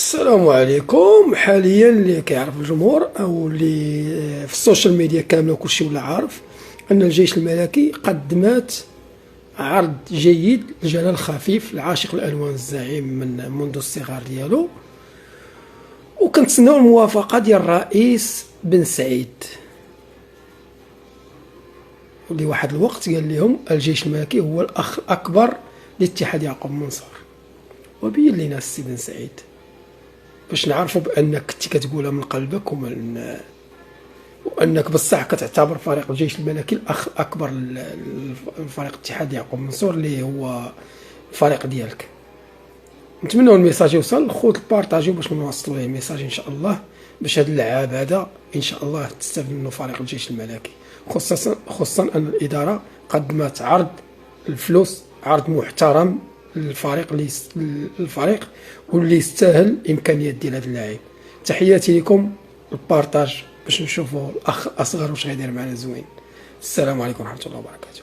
السلام عليكم. حاليا اللي كيعرف الجمهور او اللي في السوشيال ميديا كامله وكلشي ولا عارف ان الجيش الملكي قدمت عرض جيد لجلال خفيف العاشق الالوان الزعيم من منذ الصغر ديالو، وكنتسناو الموافقه ديال الرئيس بن سعيد. واللي واحد الوقت قال لهم الجيش الملكي هو الاخ الاكبر لاتحاد يعقوب منصور، وبين لنا السي بن سعيد باش نعرفوا بانك كنتي كتقولها من قلبك وانك بصح كتعتبر فريق الجيش الملكي الاخ الاكبر لفريق اتحاد يعقوب منصور اللي هو الفريق ديالك. نتمنى الميساج يوصل، خذ بارطاجيو باش نوصلوا ليه الميساج ان شاء الله، باش هاد اللعاب هذا ان شاء الله تستافد منه فريق الجيش الملكي، خصوصا ان الاداره قدمت عرض الفلوس، عرض محترم للفريق واللي يستاهل الامكانيات ديال هذا اللاعب. تحياتي لكم، البارطاج باش نشوفوا الاخ الاصغر واش غيدير معنا زوين. السلام عليكم ورحمه الله وبركاته.